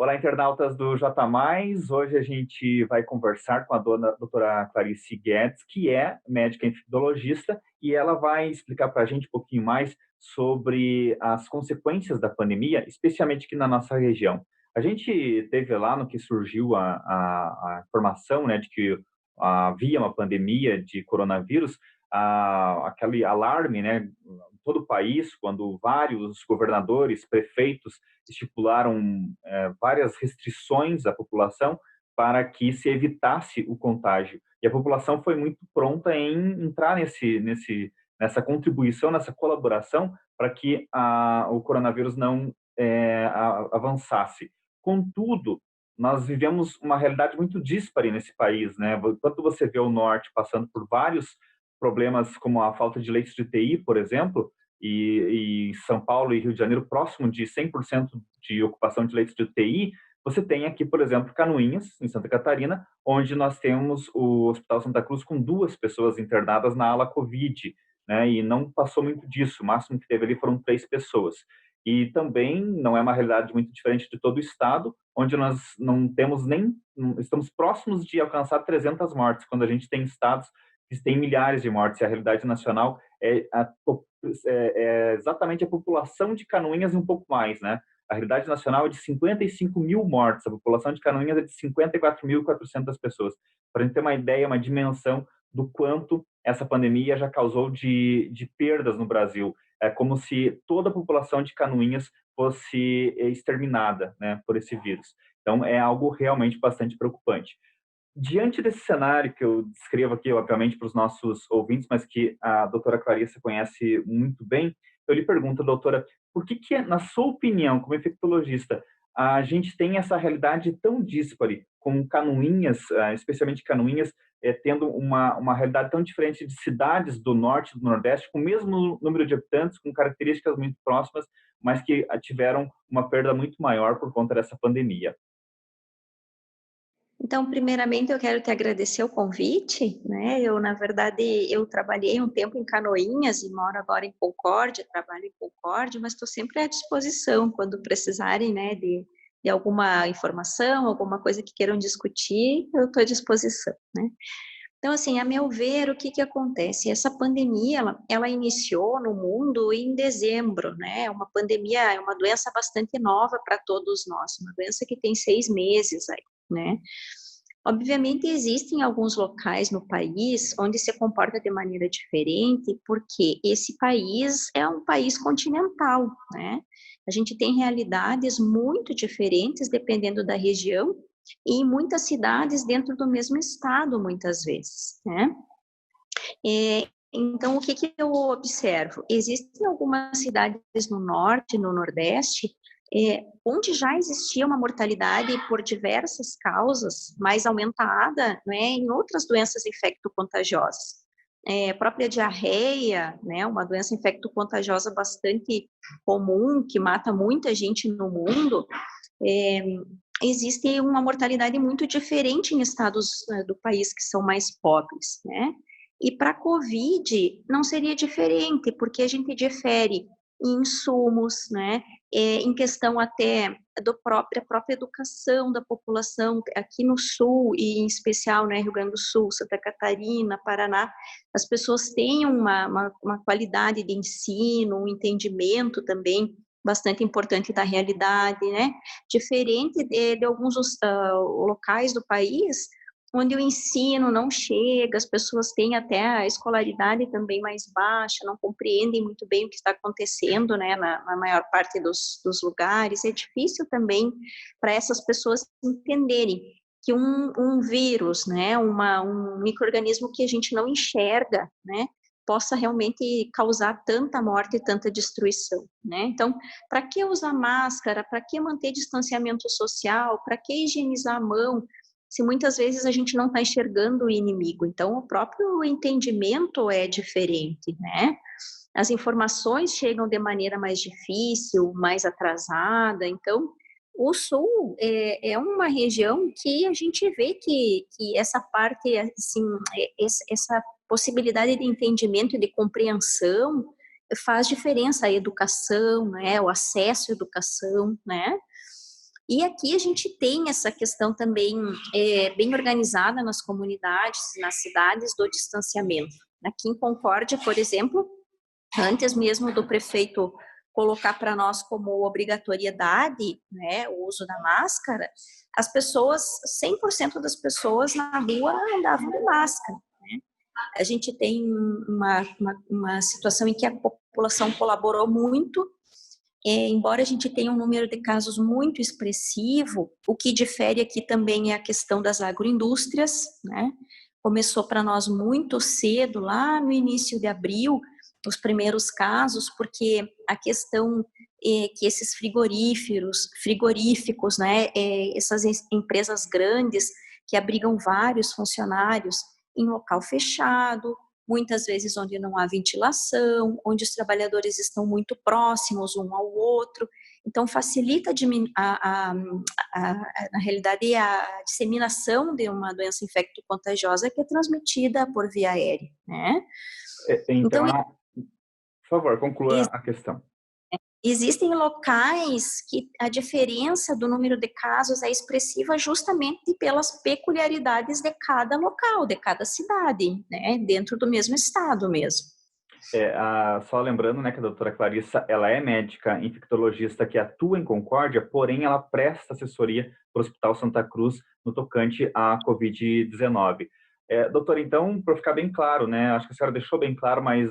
Olá, internautas do J+. Hoje a gente vai conversar com a doutora Clarice Guedes, que é médica infectologista, e ela vai explicar para a gente um pouquinho mais sobre as consequências da pandemia, especialmente aqui na nossa região. A gente teve lá no que surgiu a informação, né, de que havia uma pandemia de coronavírus, aquele alarme, né, em todo o país, quando vários governadores, prefeitos estipularam várias restrições à população para que se evitasse o contágio. E a população foi muito pronta em entrar nessa contribuição, nessa colaboração, para que o coronavírus não avançasse. Contudo, nós vivemos uma realidade muito díspare nesse país, né? Quando você vê o norte passando por vários problemas, como a falta de leitos de UTI, por exemplo, e São Paulo e Rio de Janeiro próximo de 100% de ocupação de leitos de UTI, você tem aqui, por exemplo, Canoinhas, em Santa Catarina, onde nós temos o Hospital Santa Cruz com 2 pessoas internadas na ala Covid, né, e não passou muito disso, o máximo que teve ali foram 3 pessoas. E também não é uma realidade muito diferente de todo o estado, onde nós não temos nem, estamos próximos de alcançar 300 mortes, quando a gente tem estados que têm milhares de mortes, e a realidade nacional é exatamente a população de Canoinhas e um pouco mais, né? A realidade nacional é de 55 mil mortes, a população de Canoinhas é de 54.400 pessoas. Para a gente ter uma ideia, uma dimensão do quanto essa pandemia já causou de perdas no Brasil. É como se toda a população de Canoinhas fosse exterminada, né, por esse vírus. Então, é algo realmente bastante preocupante. Diante desse cenário que eu descrevo aqui, obviamente, para os nossos ouvintes, mas que a doutora Clarissa conhece muito bem, eu lhe pergunto, doutora, por que, na sua opinião, como infectologista, a gente tem essa realidade tão díspare, com Canoinhas, especialmente Canoinhas, tendo uma realidade tão diferente de cidades do norte e do nordeste, com o mesmo número de habitantes, com características muito próximas, mas que tiveram uma perda muito maior por conta dessa pandemia? Então, primeiramente, eu quero te agradecer o convite, né? Na verdade, eu trabalhei um tempo em Canoinhas e moro agora em Concórdia, trabalho em Concórdia, mas estou sempre à disposição quando precisarem, né, de alguma informação, alguma coisa que queiram discutir, eu estou à disposição, né? Então, assim, a meu ver, o que que acontece? Essa pandemia, ela iniciou no mundo em dezembro, né? É uma pandemia, é uma doença bastante nova para todos nós, uma doença que tem 6 meses aí, né? Obviamente, existem alguns locais no país onde se comporta de maneira diferente, porque esse país é um país continental, né? A gente tem realidades muito diferentes dependendo da região e em muitas cidades dentro do mesmo estado, muitas vezes, né? Então, o que que eu observo? Existem algumas cidades no norte, no nordeste, onde já existia uma mortalidade por diversas causas, mais aumentada, né, em outras doenças infecto-contagiosas. A própria diarreia, né, uma doença infecto-contagiosa bastante comum, que mata muita gente no mundo, é, existe uma mortalidade muito diferente em estados do país que são mais pobres, né? E para a COVID não seria diferente, porque a gente difere em insumos, né? Em questão até própria educação da população, aqui no Sul, e em especial, né, Rio Grande do Sul, Santa Catarina, Paraná, as pessoas têm uma qualidade de ensino, um entendimento também bastante importante da realidade, né? Diferente de alguns locais do país, onde o ensino não chega, as pessoas têm até a escolaridade também mais baixa, não compreendem muito bem o que está acontecendo, né, na maior parte dos lugares. É difícil também para essas pessoas entenderem que um vírus, né, um micro-organismo que a gente não enxerga, né, possa realmente causar tanta morte e tanta destruição, né? Então, para que usar máscara? Para que manter distanciamento social? Para que higienizar a mão? Se muitas vezes a gente não está enxergando o inimigo. Então, o próprio entendimento é diferente, né? As informações chegam de maneira mais difícil, mais atrasada. Então, o Sul é uma região que a gente vê que essa parte, assim, essa possibilidade de entendimento e de compreensão faz diferença a educação, né, o acesso à educação, né? E aqui a gente tem essa questão também bem organizada nas comunidades, nas cidades, do distanciamento. Aqui em Concórdia, por exemplo, antes mesmo do prefeito colocar para nós como obrigatoriedade, né, o uso da máscara, as pessoas, 100% das pessoas na rua andavam de máscara. A gente tem uma situação em que a população colaborou muito, embora a gente tenha um número de casos muito expressivo. O que difere aqui também é a questão das agroindústrias, né? Começou para nós muito cedo, lá no início de abril, os primeiros casos, porque a questão que esses frigoríficos, né, essas empresas grandes que abrigam vários funcionários em local fechado, muitas vezes onde não há ventilação, onde os trabalhadores estão muito próximos um ao outro, então facilita na realidade a disseminação de uma doença infecto-contagiosa que é transmitida por via aérea, né? Então, Então, por favor, conclua a questão. existem locais que a diferença do número de casos é expressiva justamente pelas peculiaridades de cada local, de cada cidade, né, dentro do mesmo estado mesmo. Só lembrando, né, que a doutora Clarissa, ela é médica infectologista que atua em Concórdia, porém ela presta assessoria para o Hospital Santa Cruz no tocante à Covid-19. Doutora, então, para ficar bem claro, né, acho que a senhora deixou bem claro, mas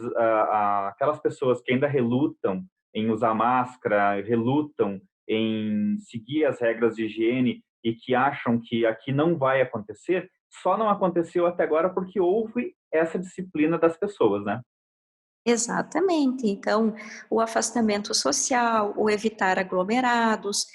aquelas pessoas que ainda relutam em usar máscara, relutam em seguir as regras de higiene e que acham que aqui não vai acontecer, só não aconteceu até agora porque houve essa disciplina das pessoas, né? Exatamente. Então, o afastamento social, o evitar aglomerados,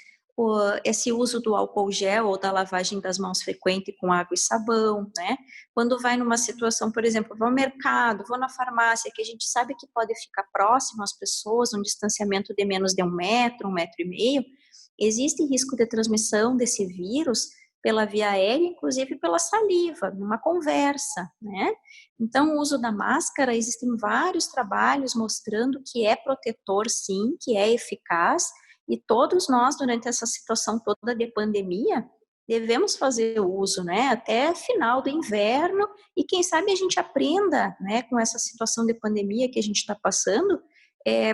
esse uso do álcool gel ou da lavagem das mãos frequente com água e sabão, né? Quando vai numa situação, por exemplo, vou ao mercado, vou na farmácia, que a gente sabe que pode ficar próximo às pessoas, um distanciamento de menos de 1 metro e meio, existe risco de transmissão desse vírus pela via aérea, inclusive pela saliva, numa conversa, né? Então, o uso da máscara, existem vários trabalhos mostrando que é protetor, sim, que é eficaz, e todos nós, durante essa situação toda de pandemia, devemos fazer o uso, né, até final do inverno, e quem sabe a gente aprenda, né, com essa situação de pandemia que a gente está passando,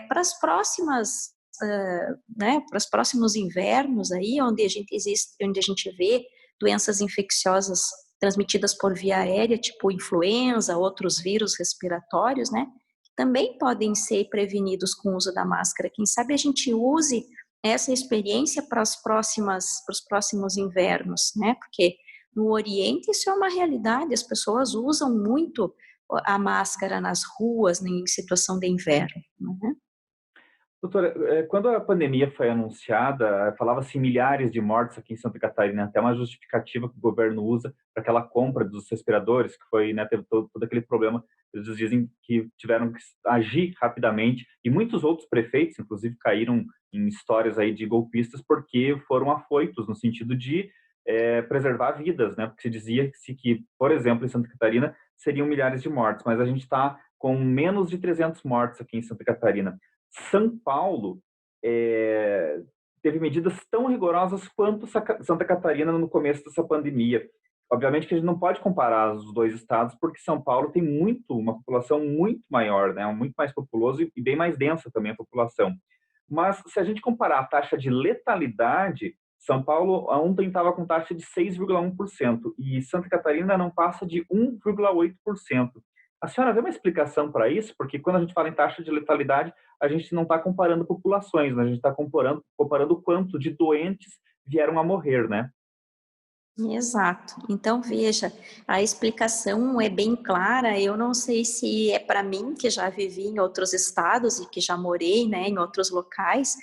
para as próximas, né, para os próximos invernos aí, onde a gente vê doenças infecciosas transmitidas por via aérea, tipo influenza, outros vírus respiratórios, né, que também podem ser prevenidos com o uso da máscara. Quem sabe a gente use essa experiência para os próximos invernos, né, porque no Oriente isso é uma realidade, as pessoas usam muito a máscara nas ruas, em situação de inverno, né? Doutora, quando a pandemia foi anunciada, falava-se em milhares de mortes aqui em Santa Catarina, até uma justificativa que o governo usa para aquela compra dos respiradores, que foi, né, teve todo aquele problema. Eles dizem que tiveram que agir rapidamente, e muitos outros prefeitos, inclusive, caíram em histórias aí de golpistas porque foram afoitos no sentido de preservar vidas, né? Porque se dizia-se que, por exemplo, em Santa Catarina seriam milhares de mortes, mas a gente está com menos de 300 mortes aqui em Santa Catarina. São Paulo teve medidas tão rigorosas quanto Santa Catarina no começo dessa pandemia. Obviamente que a gente não pode comparar os dois estados, porque São Paulo tem uma população muito maior, né? Muito mais populoso e bem mais densa também a população. Mas se a gente comparar a taxa de letalidade, São Paulo ontem estava com taxa de 6,1% e Santa Catarina não passa de 1,8%. A senhora vê uma explicação para isso? Porque quando a gente fala em taxa de letalidade, a gente não está comparando populações, né? A gente está comparando o quanto de doentes vieram a morrer, né? Exato. Então, veja, a explicação é bem clara. Eu não sei se é para mim, que já vivi em outros estados e que já morei, né, em outros locais,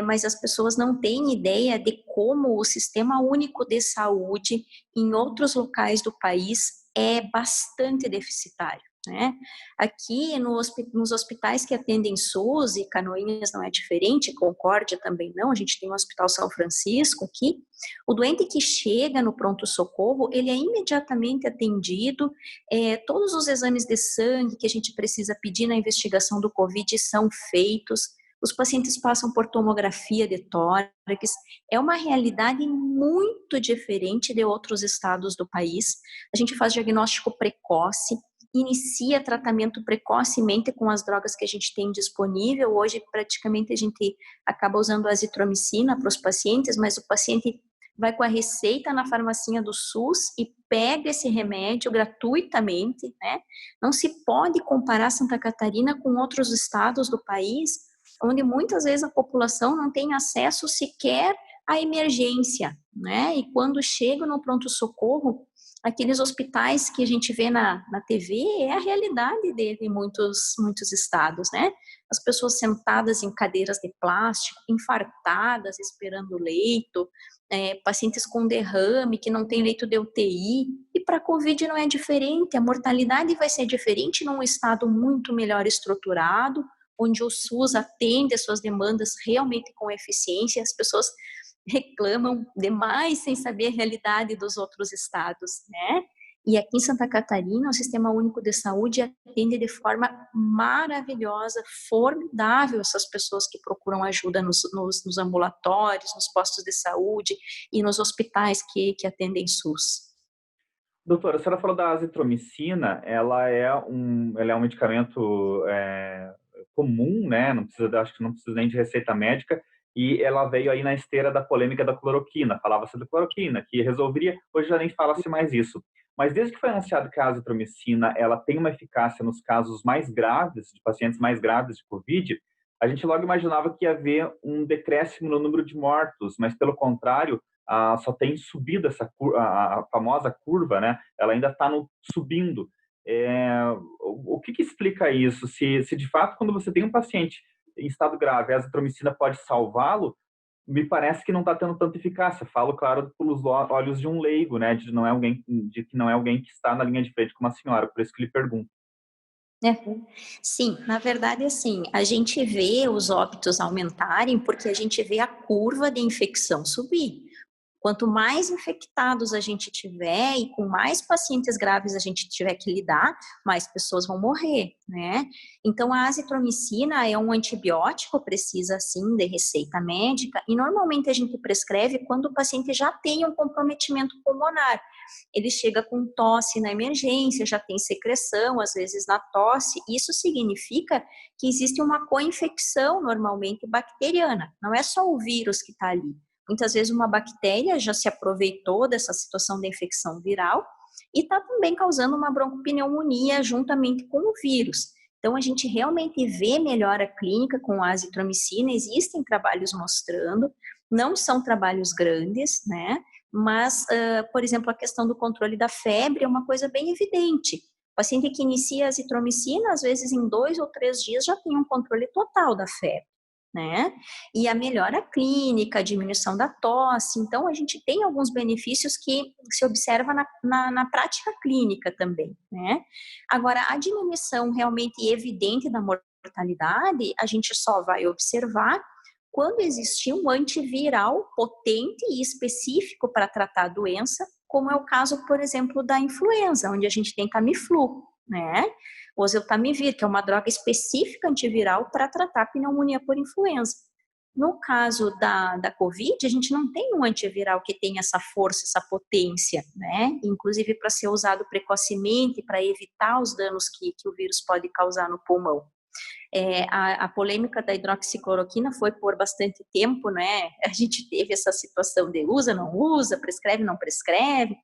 mas as pessoas não têm ideia de como o Sistema Único de Saúde em outros locais do país é bastante deficitário, né? Aqui nos hospitais que atendem SUS, e Canoinhas não é diferente, Concórdia também não, a gente tem o Hospital São Francisco aqui. O doente que chega no pronto-socorro, ele é imediatamente atendido, todos os exames de sangue que a gente precisa pedir na investigação do Covid são feitos, os pacientes passam por tomografia de tórax, é uma realidade muito diferente de outros estados do país. A gente faz diagnóstico precoce, inicia tratamento precocemente com as drogas que a gente tem disponível. Hoje, praticamente, a gente acaba usando azitromicina para os pacientes, mas o paciente vai com a receita na farmacinha do SUS e pega esse remédio gratuitamente, né? Não se pode comparar Santa Catarina com outros estados do país, onde muitas vezes a população não tem acesso sequer à emergência, né? E quando chega no pronto-socorro, aqueles hospitais que a gente vê na TV é a realidade dele em muitos estados, né? As pessoas sentadas em cadeiras de plástico, infartadas, esperando leito, pacientes com derrame, que não tem leito de UTI, e para a Covid não é diferente, a mortalidade vai ser diferente num estado muito melhor estruturado, onde o SUS atende as suas demandas realmente com eficiência, as pessoas reclamam demais sem saber a realidade dos outros estados, né? E aqui em Santa Catarina, o Sistema Único de Saúde atende de forma maravilhosa, formidável essas pessoas que procuram ajuda nos ambulatórios, nos postos de saúde e nos hospitais que atendem SUS. Doutora, a senhora falou da azitromicina, ela é um medicamento comum, né? Não precisa, acho que não precisa nem de receita médica, e ela veio aí na esteira da polêmica da cloroquina. Falava-se da cloroquina, que resolveria, hoje já nem fala-se mais isso. Mas desde que foi anunciado que a azitromicina ela tem uma eficácia nos casos mais graves, de pacientes mais graves de Covid, a gente logo imaginava que ia haver um decréscimo no número de mortos, mas pelo contrário, só tem subido a famosa curva, né? Ela ainda está subindo. O que explica isso? Se de fato, quando você tem um paciente em estado grave, a azitromicina pode salvá-lo, me parece que não está tendo tanta eficácia. Falo, claro, pelos olhos de um leigo, né? De que não é alguém que está na linha de frente com uma senhora, por isso que lhe pergunto. Sim, na verdade, assim, a gente vê os óbitos aumentarem porque a gente vê a curva de infecção subir. Quanto mais infectados a gente tiver e com mais pacientes graves a gente tiver que lidar, mais pessoas vão morrer, né? Então, a azitromicina é um antibiótico, precisa, sim, de receita médica, e normalmente a gente prescreve quando o paciente já tem um comprometimento pulmonar. Ele chega com tosse na emergência, já tem secreção, às vezes na tosse. Isso significa que existe uma co-infecção, normalmente bacteriana. Não é só o vírus que está ali. Muitas vezes uma bactéria já se aproveitou dessa situação de infecção viral e está também causando uma broncopneumonia juntamente com o vírus. Então, a gente realmente vê melhora clínica com a azitromicina, existem trabalhos mostrando, não são trabalhos grandes, né? Mas, por exemplo, a questão do controle da febre é uma coisa bem evidente. O paciente que inicia a azitromicina, às vezes em 2 ou 3 dias já tem um controle total da febre, né? E a melhora clínica, a diminuição da tosse. Então, a gente tem alguns benefícios que se observa na prática clínica também, né? Agora, a diminuição realmente evidente da mortalidade, a gente só vai observar quando existir um antiviral potente e específico para tratar a doença, como é o caso, por exemplo, da influenza, onde a gente tem Tamiflu, né? O oseltamivir, que é uma droga específica antiviral para tratar pneumonia por influenza. No caso da Covid, a gente não tem um antiviral que tenha essa força, essa potência, né? Inclusive para ser usado precocemente, para evitar os danos que o vírus pode causar no pulmão. A polêmica da hidroxicloroquina foi por bastante tempo, né? A gente teve essa situação de usa, não usa, prescreve, não prescreve.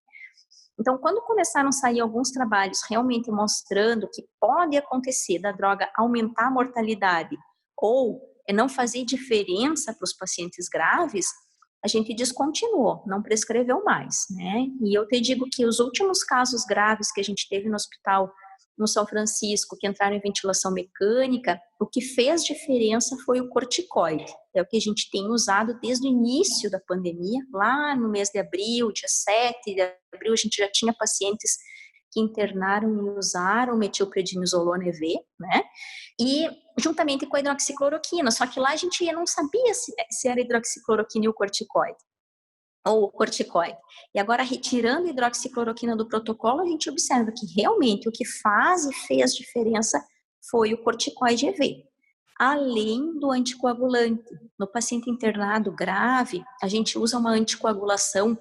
Então, quando começaram a sair alguns trabalhos realmente mostrando que pode acontecer da droga aumentar a mortalidade ou não fazer diferença para os pacientes graves, a gente descontinuou, não prescreveu mais, né? E eu te digo que os últimos casos graves que a gente teve no hospital no São Francisco, que entraram em ventilação mecânica, o que fez diferença foi o corticoide. É o que a gente tem usado desde o início da pandemia, lá no mês de abril, dia 7 de abril, a gente já tinha pacientes que internaram e usaram metilprednisolona EV, né? E juntamente com a hidroxicloroquina, só que lá a gente não sabia se era hidroxicloroquina e o corticoide ou corticoide. E agora, retirando a hidroxicloroquina do protocolo, a gente observa que realmente o que faz e fez diferença foi o corticoide EV. além do anticoagulante. No paciente internado grave, a gente usa uma anticoagulação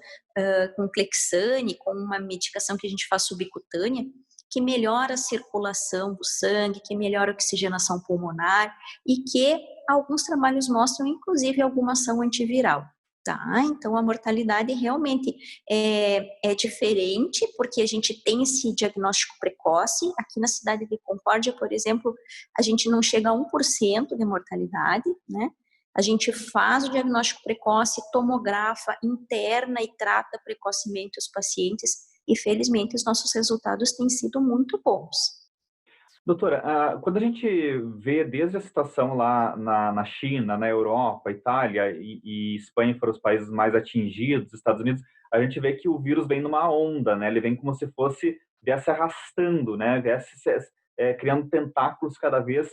com Clexane, com uma medicação que a gente faz subcutânea, que melhora a circulação do sangue, que melhora a oxigenação pulmonar e que alguns trabalhos mostram, inclusive, alguma ação antiviral. Tá, então a mortalidade realmente é diferente, porque a gente tem esse diagnóstico precoce. Aqui na cidade de Concórdia, por exemplo, a gente não chega a 1% de mortalidade, né? A gente faz o diagnóstico precoce, tomografa, interna e trata precocemente os pacientes, e felizmente os nossos resultados têm sido muito bons. Doutora, quando a gente vê desde a situação lá na China, na Europa, Itália e Espanha foram os países mais atingidos, Estados Unidos, a gente vê que o vírus vem numa onda, né? Ele vem como se fosse, viesse arrastando, né? Viesse criando tentáculos cada vez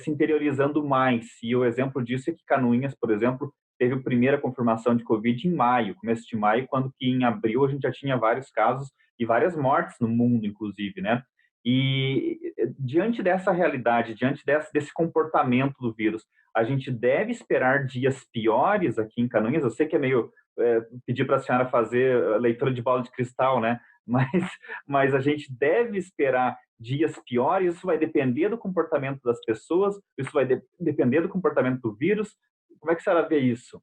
se interiorizando mais. E o exemplo disso é que Canoinhas, por exemplo, teve a primeira confirmação de Covid em maio, começo de maio, quando que em abril a gente já tinha vários casos e várias mortes no mundo, inclusive, né? E diante dessa realidade, diante desse comportamento do vírus, a gente deve esperar dias piores aqui em Canoinhas? Eu sei que é meio pedir para a senhora fazer leitura de bola de cristal, né? Mas, mas a gente deve esperar dias piores? Isso vai depender do comportamento das pessoas? Isso vai depender do comportamento do vírus? Como é que a senhora vê isso?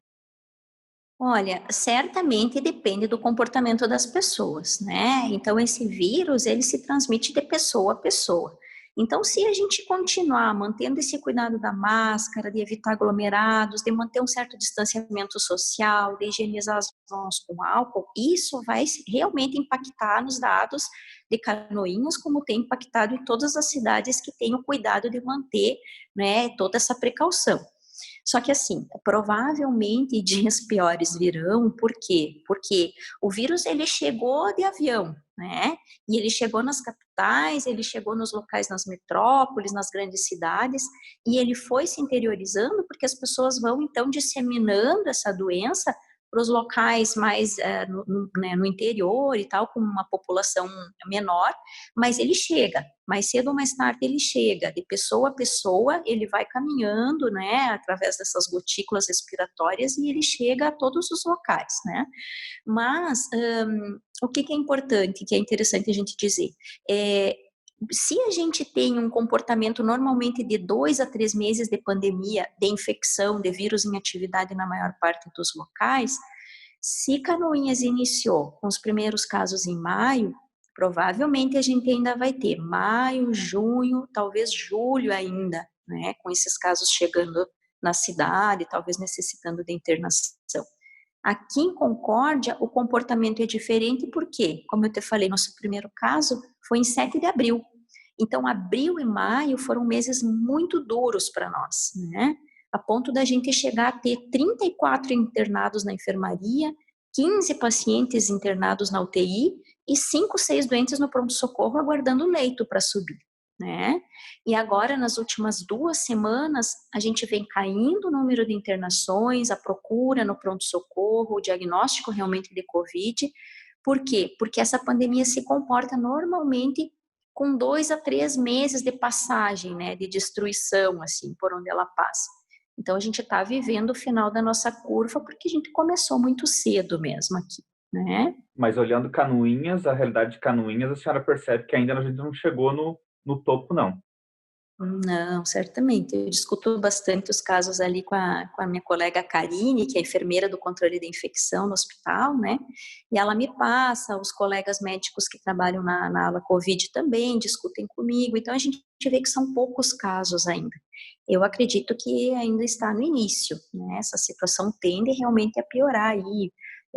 Olha, certamente depende do comportamento das pessoas, né? Então, esse vírus, ele se transmite de pessoa a pessoa. Então, se a gente continuar mantendo esse cuidado da máscara, de evitar aglomerados, de manter um certo distanciamento social, de higienizar as mãos com álcool, isso vai realmente impactar nos dados de Canoinhas, como tem impactado em todas as cidades que têm o cuidado de manter, né, toda essa precaução. Só que assim, provavelmente dias piores virão, por quê? Porque o vírus ele chegou de avião, né? E ele chegou nas capitais, ele chegou nos locais, nas metrópoles, nas grandes cidades, e ele foi se interiorizando porque as pessoas vão então disseminando essa doença para os locais mais no interior e tal, com uma população menor, mas ele chega, mais cedo ou mais tarde ele chega, de pessoa a pessoa, ele vai caminhando, né, através dessas gotículas respiratórias e ele chega a todos os locais, né. Mas o que é importante, que é interessante a gente dizer, se a gente tem um comportamento normalmente de 2 a 3 meses de pandemia, de infecção, de vírus em atividade na maior parte dos locais, se Canoinhas iniciou com os primeiros casos em maio, provavelmente a gente ainda vai ter maio, junho, talvez julho ainda, né, com esses casos chegando na cidade, talvez necessitando de internação. Aqui em Concórdia, o comportamento é diferente porque, como eu te falei, nosso primeiro caso foi em 7 de abril. Então, abril e maio foram meses muito duros para nós, né? A ponto da gente chegar a ter 34 internados na enfermaria, 15 pacientes internados na UTI e 5, 6 doentes no pronto-socorro aguardando leito para subir, né? E agora, nas últimas 2 semanas, a gente vem caindo o número de internações, a procura no pronto-socorro, o diagnóstico realmente de Covid. Por quê? Porque essa pandemia se comporta normalmente com 2 a 3 meses de passagem, né, de destruição, assim, por onde ela passa. Então, a gente está vivendo o final da nossa curva, porque a gente começou muito cedo mesmo aqui, né? Mas olhando Canoinhas, a realidade de Canoinhas, a senhora percebe que ainda a gente não chegou no topo, não. Não, certamente. Eu discuto bastante os casos ali com a minha colega Karine, que é enfermeira do controle da infecção no hospital, né? E ela me passa, os colegas médicos que trabalham na ala Covid também discutem comigo. Então, a gente vê que são poucos casos ainda. Eu acredito que ainda está no início, né? Essa situação tende realmente a piorar aí.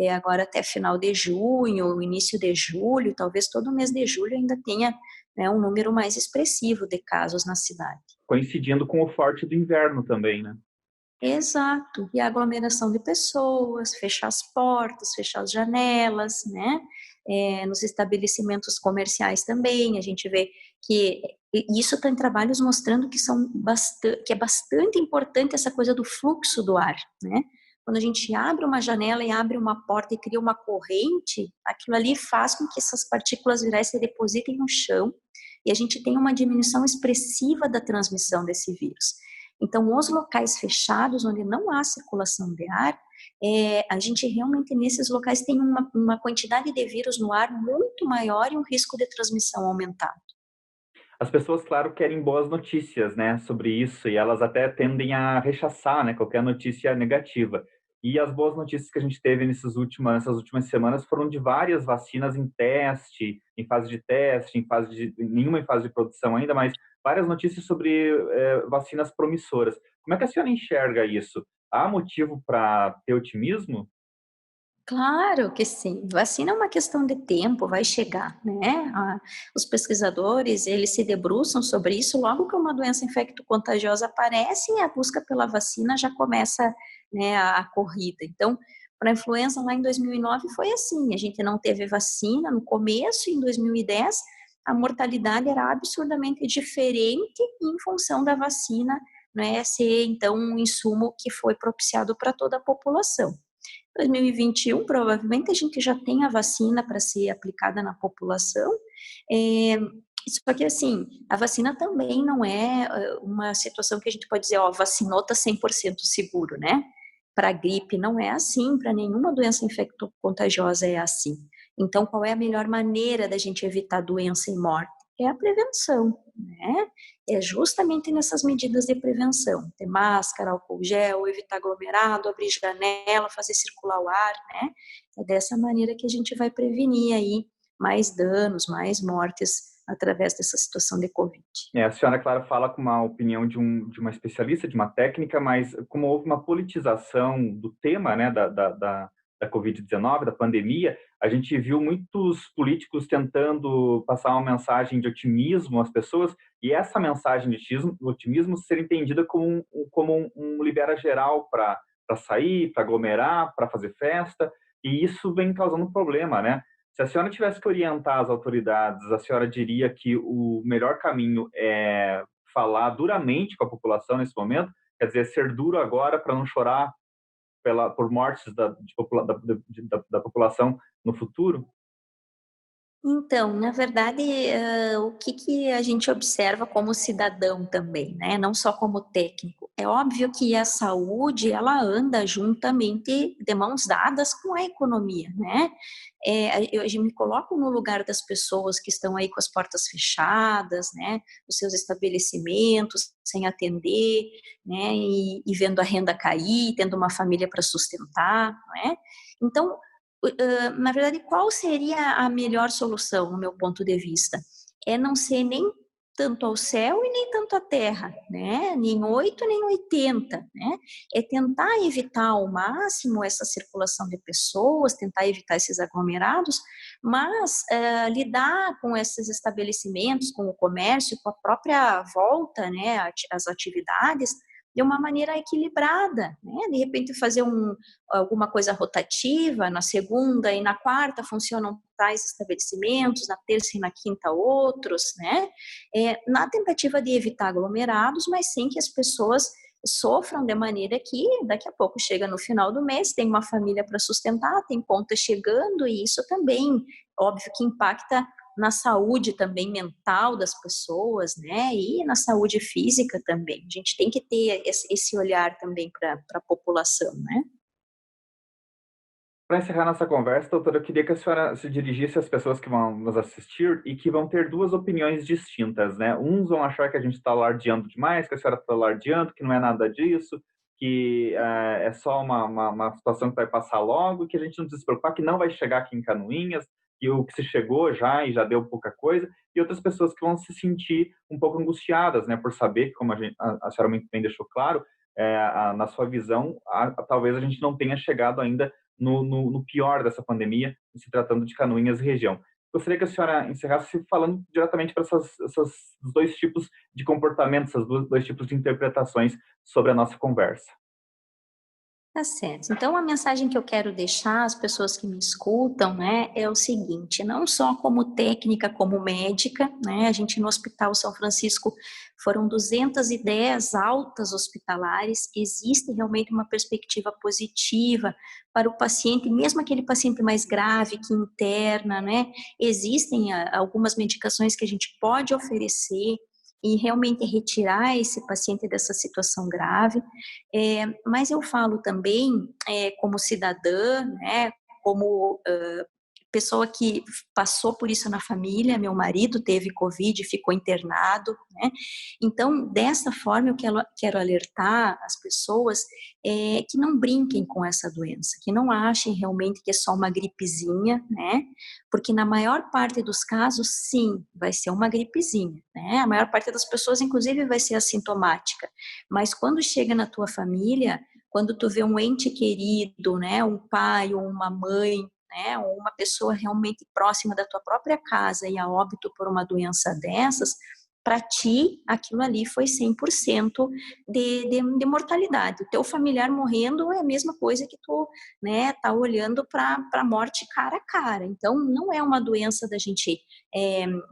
Agora até final de junho, início de julho, talvez todo mês de julho ainda tenha, né, um número mais expressivo de casos na cidade. Coincidindo com o forte do inverno também, né? Exato, e a aglomeração de pessoas, fechar as portas, fechar as janelas, né? Nos estabelecimentos comerciais também, a gente vê que isso tem trabalhos mostrando que é bastante importante essa coisa do fluxo do ar, né? Quando a gente abre uma janela e abre uma porta e cria uma corrente, aquilo ali faz com que essas partículas virais se depositem no chão e a gente tenha uma diminuição expressiva da transmissão desse vírus. Então, os locais fechados, onde não há circulação de ar, a gente realmente nesses locais tem uma quantidade de vírus no ar muito maior e um risco de transmissão aumentado. As pessoas, claro, querem boas notícias, né, sobre isso, e elas até tendem a rechaçar, né, qualquer notícia negativa. E as boas notícias que a gente teve nessas últimas semanas foram de várias vacinas em teste, em fase de teste, nenhuma em fase de produção ainda, mas várias notícias sobre vacinas promissoras. Como é que a senhora enxerga isso? Há motivo para ter otimismo? Claro que sim. Vacina é uma questão de tempo, vai chegar, né? Os pesquisadores, eles se debruçam sobre isso logo que uma doença infecto-contagiosa aparece e a busca pela vacina já começa, né, a corrida. Então, para a influenza lá em 2009 foi assim, a gente não teve vacina no começo, e em 2010 a mortalidade era absurdamente diferente em função da vacina, né, ser então um insumo que foi propiciado para toda a população. 2021, provavelmente a gente já tem a vacina para ser aplicada na população. É, só que, assim, a vacina também não é uma situação que a gente pode dizer, ó, vacinou, está 100% seguro, né? Para a gripe não é assim, para nenhuma doença infecto-contagiosa é assim. Então, qual é a melhor maneira da gente evitar doença e morte? É a prevenção, né? É justamente nessas medidas de prevenção, ter máscara, álcool gel, evitar aglomerado, abrir janela, fazer circular o ar, né? É dessa maneira que a gente vai prevenir aí mais danos, mais mortes através dessa situação de Covid. A senhora, claro, fala com uma opinião de uma especialista, de uma técnica, mas como houve uma politização do tema, né, da Covid-19, da pandemia, a gente viu muitos políticos tentando passar uma mensagem de otimismo às pessoas, e essa mensagem de otimismo ser entendida como um libera geral para sair, para aglomerar, para fazer festa, e isso vem causando um problema, né? Se a senhora tivesse que orientar as autoridades, a senhora diria que o melhor caminho é falar duramente com a população nesse momento? Quer dizer, ser duro agora para não chorar por mortes da população no futuro? Então, na verdade, o que que a gente observa como cidadão também, né, não só como técnico. É óbvio que a saúde, ela anda juntamente de mãos dadas com a economia, né. Eu me coloco no lugar das pessoas que estão aí com as portas fechadas, né, os seus estabelecimentos sem atender, né, e vendo a renda cair, tendo uma família para sustentar, não é. Então, na verdade, qual seria a melhor solução, no meu ponto de vista? É não ser nem tanto ao céu e nem tanto à terra, né? Nem 8 nem 80, né? É tentar evitar ao máximo essa circulação de pessoas, tentar evitar esses aglomerados, mas lidar com esses estabelecimentos, com o comércio, com a própria volta, né, às atividades, de uma maneira equilibrada, né? De repente fazer alguma coisa rotativa, na segunda e na quarta funcionam tais estabelecimentos, na terça e na quinta outros, né? Na tentativa de evitar aglomerados, mas sem que as pessoas sofram de maneira que daqui a pouco chega no final do mês, tem uma família para sustentar, tem contas chegando e isso também, óbvio que impacta na saúde também mental das pessoas, né, e na saúde física também. A gente tem que ter esse olhar também para a população, né. Para encerrar nossa conversa, doutora, eu queria que a senhora se dirigisse às pessoas que vão nos assistir e que vão ter duas opiniões distintas, né? Uns vão achar que a gente está alardeando demais, que a senhora está alardeando, que não é nada disso, que é só uma situação que vai passar logo, que a gente não precisa se preocupar, que não vai chegar aqui em Canoinhas, e o que se chegou já e já deu pouca coisa, e outras pessoas que vão se sentir um pouco angustiadas, né? Por saber que, como a senhora muito bem deixou claro, na sua visão, talvez a gente não tenha chegado ainda no pior dessa pandemia, se tratando de Canoinhas e região. Gostaria que a senhora encerrasse falando diretamente para esses dois tipos de comportamentos, esses dois tipos de interpretações sobre a nossa conversa. Tá certo. Então, a mensagem que eu quero deixar às pessoas que me escutam, né, é o seguinte: não só como técnica, como médica, né, a gente no Hospital São Francisco foram 210 altas hospitalares, existe realmente uma perspectiva positiva para o paciente, mesmo aquele paciente mais grave que interna, né, existem algumas medicações que a gente pode oferecer, e realmente retirar esse paciente dessa situação grave. Mas eu falo também, como cidadã, né, como pessoa que passou por isso na família, meu marido teve Covid, ficou internado, né? Então, dessa forma, eu quero alertar as pessoas que não brinquem com essa doença, que não achem realmente que é só uma gripezinha, né? Porque na maior parte dos casos, sim, vai ser uma gripezinha, né? A maior parte das pessoas, inclusive, vai ser assintomática. Mas quando chega na tua família, quando tu vê um ente querido, né, um pai ou uma mãe, né, ou uma pessoa realmente próxima da tua própria casa e a óbito por uma doença dessas, para ti, aquilo ali foi 100% de mortalidade. O teu familiar morrendo é a mesma coisa que tu, né, tá olhando para a morte cara a cara. Então, não é uma doença da gente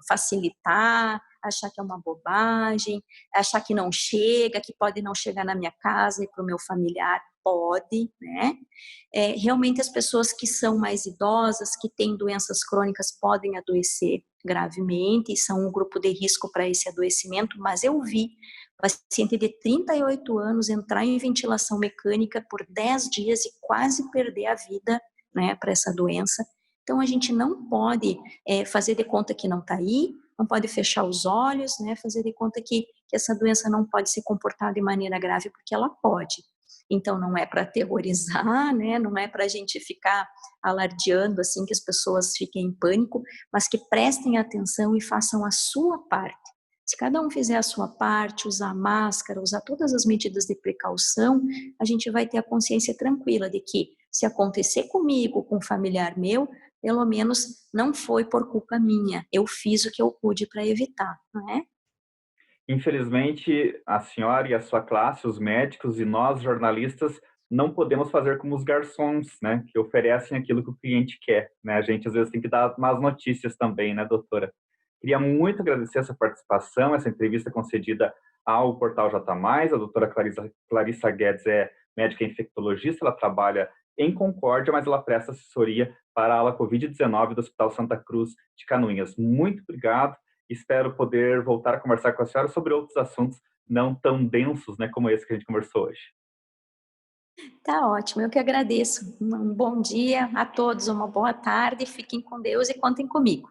facilitar, achar que é uma bobagem, achar que não chega, que pode não chegar na minha casa e para o meu familiar, pode, né? Realmente as pessoas que são mais idosas, que têm doenças crônicas, podem adoecer gravemente e são um grupo de risco para esse adoecimento, mas eu vi paciente de 38 anos entrar em ventilação mecânica por 10 dias e quase perder a vida, né, para essa doença. Então a gente não pode fazer de conta que não está aí, não pode fechar os olhos, né, fazer de conta que essa doença não pode se comportar de maneira grave, porque ela pode. Então, não é para aterrorizar, né? Não é para a gente ficar alardeando assim que as pessoas fiquem em pânico, mas que prestem atenção e façam a sua parte. Se cada um fizer a sua parte, usar máscara, usar todas as medidas de precaução, a gente vai ter a consciência tranquila de que, se acontecer comigo, com um familiar meu, pelo menos não foi por culpa minha. Eu fiz o que eu pude para evitar, não é? Infelizmente, a senhora e a sua classe, os médicos e nós, jornalistas, não podemos fazer como os garçons, né, que oferecem aquilo que o cliente quer, né? A gente às vezes tem que dar más notícias também, né, doutora? Queria muito agradecer essa participação, essa entrevista concedida ao Portal J+. A doutora Clarissa Guedes é médica infectologista, ela trabalha em Concórdia, mas ela presta assessoria para a ala Covid-19 do Hospital Santa Cruz de Canoinhas. Muito obrigado. Espero poder voltar a conversar com a senhora sobre outros assuntos não tão densos, né, como esse que a gente conversou hoje. Tá ótimo, eu que agradeço. Um bom dia a todos, uma boa tarde, fiquem com Deus e contem comigo.